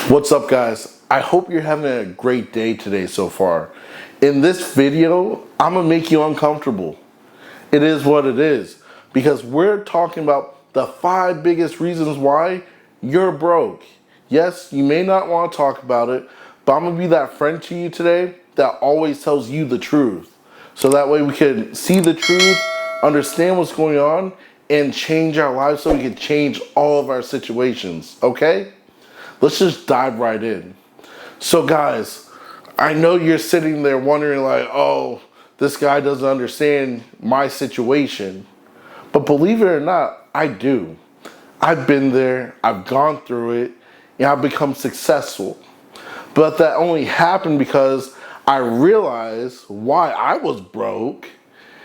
What's up, guys? I hope you're having a great day today so far. In this video, I'm gonna make you uncomfortable. It is what it is, because we're talking about the 5 biggest reasons why you're broke. Yes, you may not want to talk about it, but I'm gonna be that friend to you today that always tells you the truth. So that way we can see the truth, understand what's going on, and change our lives so we can change all of our situations, okay? Let's just dive right in. So guys, I know you're sitting there wondering like, oh, this guy doesn't understand my situation. But believe it or not, I do. I've been there, I've gone through it, and I've become successful. But that only happened because I realized why I was broke.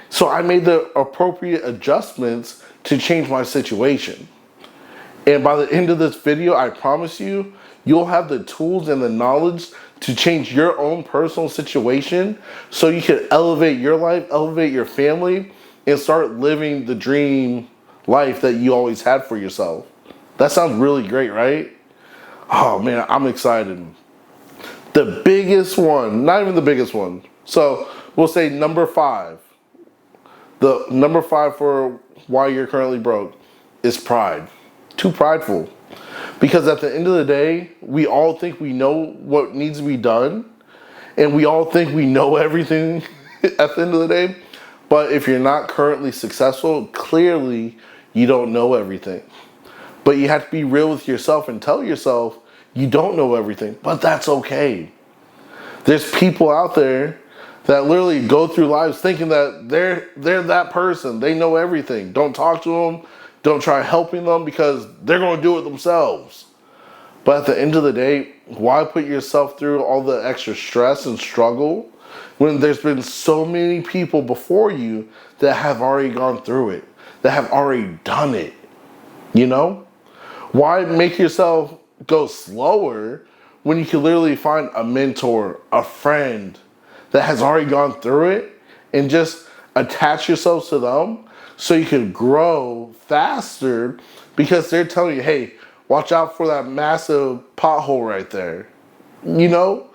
So I made the appropriate adjustments to change my situation. And by the end of this video, I promise you, you'll have the tools and the knowledge to change your own personal situation so you can elevate your life, elevate your family, and start living the dream life that you always had for yourself. That sounds really great, right? Oh man, I'm excited. The biggest one, not even the biggest one. So we'll say number 5. The number 5 for why you're currently broke is pride. Too prideful. Because at the end of the day, we all think we know what needs to be done, and we all think we know everything at the end of the day. But if you're not currently successful, clearly you don't know everything. But you have to be real with yourself and tell yourself you don't know everything, but that's okay. There's people out there that literally go through lives thinking that they're that person. They know everything. Don't talk to them. Don't try helping them because they're going to do it themselves. But at the end of the day, why put yourself through all the extra stress and struggle when there's been so many people before you that have already gone through it, that have already done it? You know? Why make yourself go slower when you can literally find a mentor, a friend that has already gone through it, and just attach yourselves to them so you can grow faster because they're telling you, hey, watch out for that massive pothole right there. You know,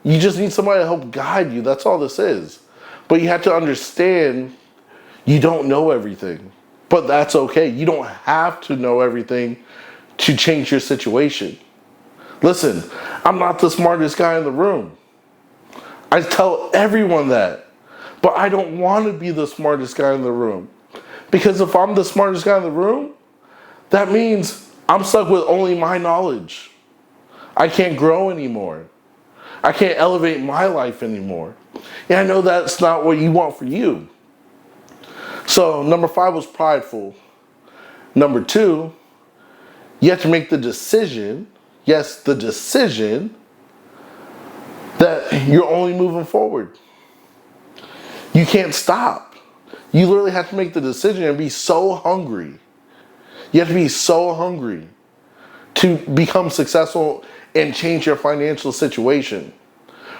you just need somebody to help guide you. That's all this is. But you have to understand you don't know everything. But that's okay. You don't have to know everything to change your situation. Listen, I'm not the smartest guy in the room. I tell everyone that. But I don't want to be the smartest guy in the room. Because if I'm the smartest guy in the room, that means I'm stuck with only my knowledge. I can't grow anymore. I can't elevate my life anymore. And I know that's not what you want for you. So number 5 was prideful. Number 2, you have to make the decision, yes, the decision, that you're only moving forward. You can't stop. You literally have to make the decision and be so hungry. You have to be so hungry to become successful and change your financial situation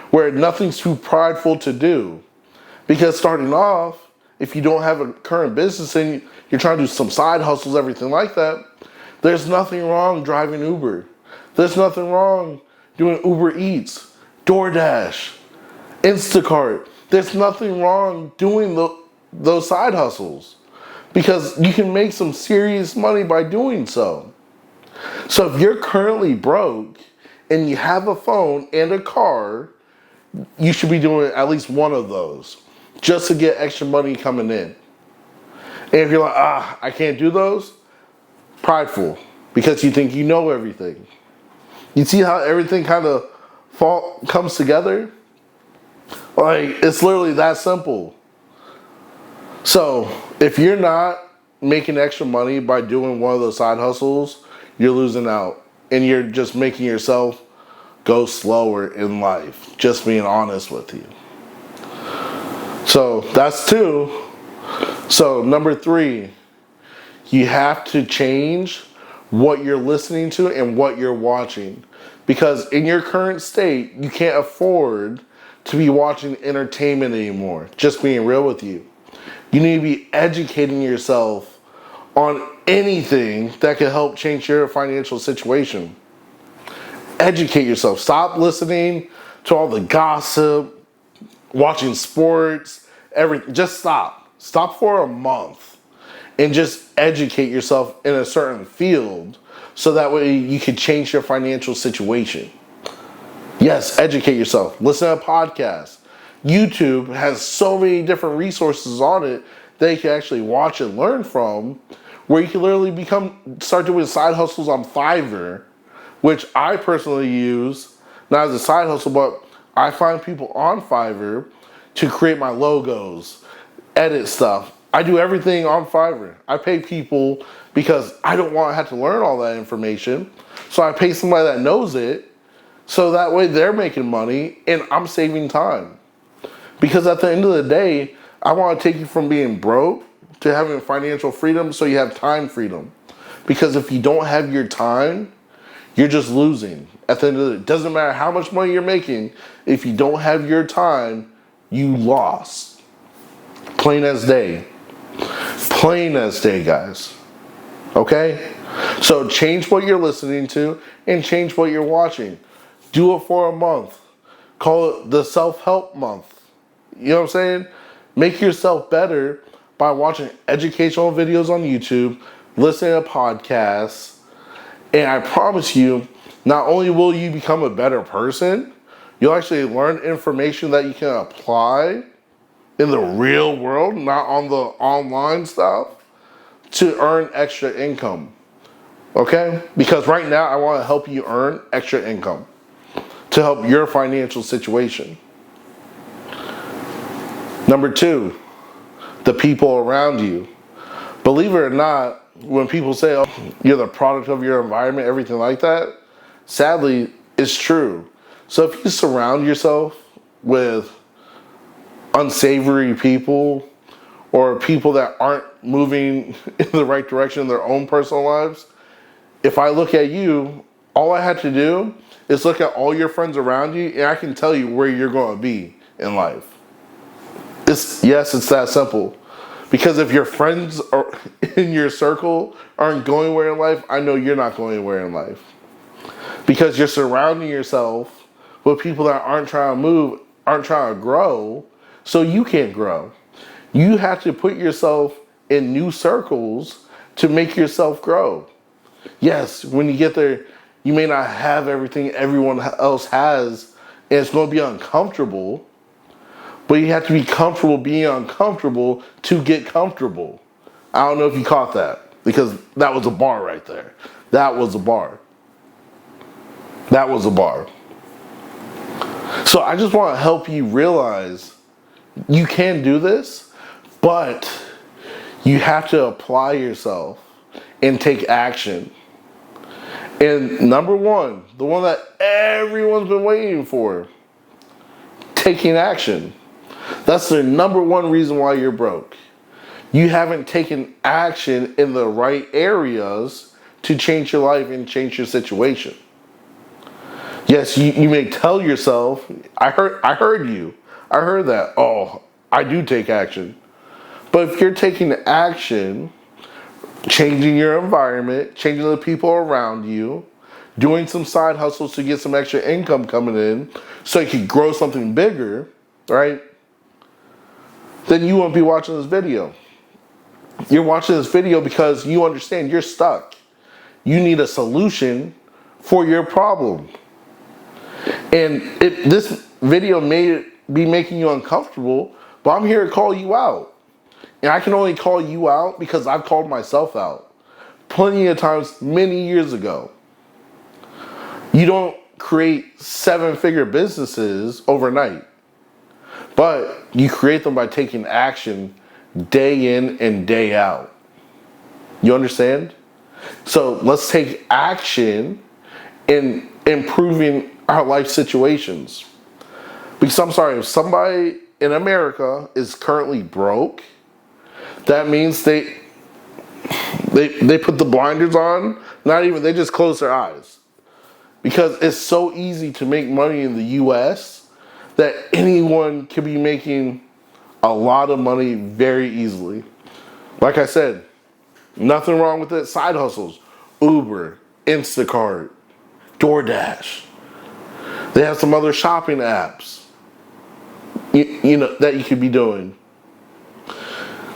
where nothing's too prideful to do. Because starting off, if you don't have a current business and you're trying to do some side hustles, everything like that, there's nothing wrong driving Uber. There's nothing wrong doing Uber Eats, DoorDash, Instacart. There's nothing wrong doing those side hustles because you can make some serious money by doing so. So if you're currently broke and you have a phone and a car, you should be doing at least one of those just to get extra money coming in. And if you're like, I can't do those, prideful because you think you know everything. You see how everything kind of comes together? Like, it's literally that simple. So if you're not making extra money by doing one of those side hustles, you're losing out. And you're just making yourself go slower in life. Just being honest with you. So that's 2. So number 3, you have to change what you're listening to and what you're watching. Because in your current state, you can't afford to be watching entertainment anymore. Just being real with you. You need to be educating yourself on anything that can help change your financial situation. Educate yourself. Stop listening to all the gossip, watching sports, everything. Just stop. Stop for a month and just educate yourself in a certain field so that way you can change your financial situation. Yes, educate yourself. Listen to podcasts. YouTube has so many different resources on it that you can actually watch and learn from, where you can literally start doing side hustles on Fiverr, which I personally use, not as a side hustle, but I find people on Fiverr to create my logos, edit stuff. I do everything on Fiverr. I pay people because I don't want to have to learn all that information. So I pay somebody that knows it, so that way they're making money and I'm saving time. Because at the end of the day, I want to take you from being broke to having financial freedom so you have time freedom. Because if you don't have your time, you're just losing. At the end of the day, it doesn't matter how much money you're making, if you don't have your time, you lost. Plain as day. Plain as day, guys. Okay? So change what you're listening to and change what you're watching. Do it for a month. Call it the self-help month. You know what I'm saying? Make yourself better by watching educational videos on YouTube, listening to podcasts, and I promise you, not only will you become a better person, you'll actually learn information that you can apply in the real world, not on the online stuff, to earn extra income. Okay? Because right now I want to help you earn extra income to help your financial situation. Number 2, the people around you. Believe it or not, when people say, oh, you're the product of your environment, everything like that, sadly, it's true. So if you surround yourself with unsavory people or people that aren't moving in the right direction in their own personal lives, if I look at you, all I had to do is look at all your friends around you and I can tell you where you're going to be in life. It's that simple. Because if your friends are in your circle aren't going anywhere in life, I know you're not going anywhere in life. Because you're surrounding yourself with people that aren't trying to move, aren't trying to grow, so you can't grow. You have to put yourself in new circles to make yourself grow. Yes, when you get there, you may not have everything everyone else has, and it's going to be uncomfortable. But you have to be comfortable being uncomfortable to get comfortable. I don't know if you caught that, because that was a bar right there. That was a bar. That was a bar. So I just want to help you realize you can do this, but you have to apply yourself and take action. And number 1, the one that everyone's been waiting for, taking action. That's the number 1 reason why you're broke. You haven't taken action in the right areas to change your life and change your situation. Yes, you may tell yourself, I heard you. I heard that. Oh, I do take action. But if you're taking action, changing your environment, changing the people around you, doing some side hustles to get some extra income coming in so you can grow something bigger, right? Then you won't be watching this video. You're watching this video because you understand you're stuck. You need a solution for your problem. And this video may be making you uncomfortable, but I'm here to call you out. And I can only call you out because I've called myself out plenty of times many years ago. You don't create 7-figure businesses overnight. But you create them by taking action day in and day out. You understand? So let's take action in improving our life situations. Because I'm sorry, if somebody in America is currently broke, that means they put the blinders on, they just close their eyes. Because it's so easy to make money in the US that anyone can be making a lot of money very easily. Like I said, nothing wrong with it. Side hustles, Uber, Instacart, DoorDash. They have some other shopping apps, you know, that you could be doing.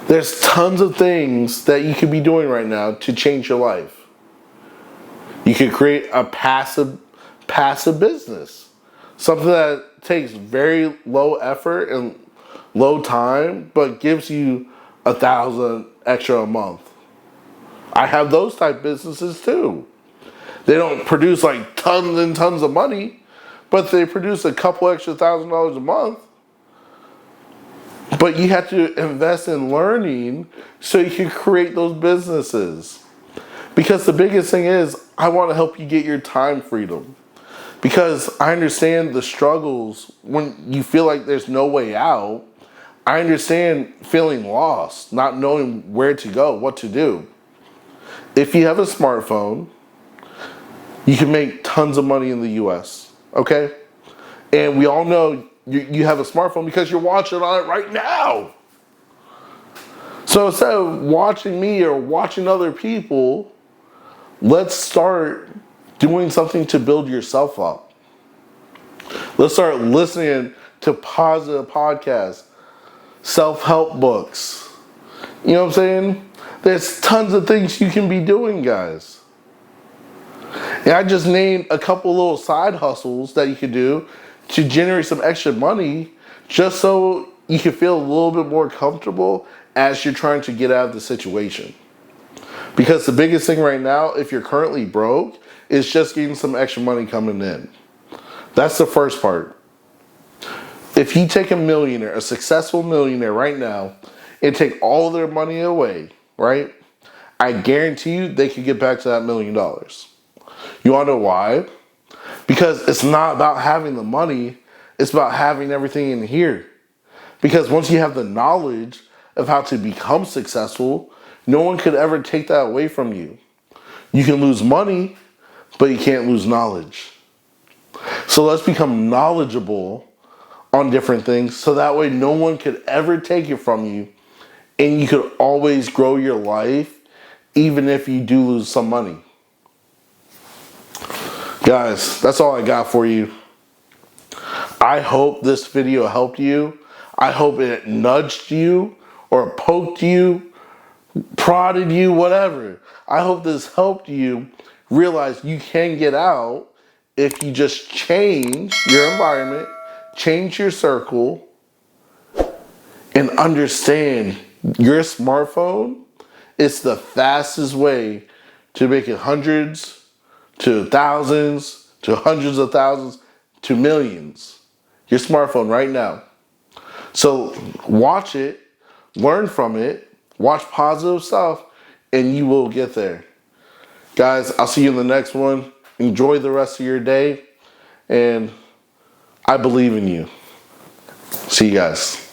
There's tons of things that you could be doing right now to change your life. You could create a passive business. Something that takes very low effort and low time, but gives you $1,000 extra a month. I have those type businesses too. They don't produce like tons and tons of money, but they produce a couple extra $1,000 a month. But you have to invest in learning so you can create those businesses. Because the biggest thing is, I want to help you get your time freedom. Because I understand the struggles when you feel like there's no way out. I understand feeling lost, not knowing where to go, what to do. If you have a smartphone, you can make tons of money in the US, okay? And we all know you have a smartphone because you're watching on it right now. So instead of watching me or watching other people, let's start doing something to build yourself up. Let's start listening to positive podcasts, self-help books. You know what I'm saying? There's tons of things you can be doing, guys. And I just named a couple little side hustles that you could do to generate some extra money just so you can feel a little bit more comfortable as you're trying to get out of the situation. Because the biggest thing right now, if you're currently broke, is just getting some extra money coming in. That's the first part. If you take a millionaire, a successful millionaire right now, and take all their money away, right? I guarantee you they could get back to that $1 million. You wanna know why? Because it's not about having the money, it's about having everything in here. Because once you have the knowledge of how to become successful, no one could ever take that away from you. You can lose money, but you can't lose knowledge. So let's become knowledgeable on different things so that way no one could ever take it from you and you could always grow your life even if you do lose some money. Guys, that's all I got for you. I hope this video helped you. I hope it nudged you or poked you, prodded you, whatever. I hope this helped you realize you can get out if you just change your environment, change your circle, and understand your smartphone is the fastest way to making hundreds to thousands to hundreds of thousands to millions. Your smartphone right now. So watch it, learn from it, watch positive stuff, and you will get there. Guys, I'll see you in the next one. Enjoy the rest of your day, and I believe in you. See you guys.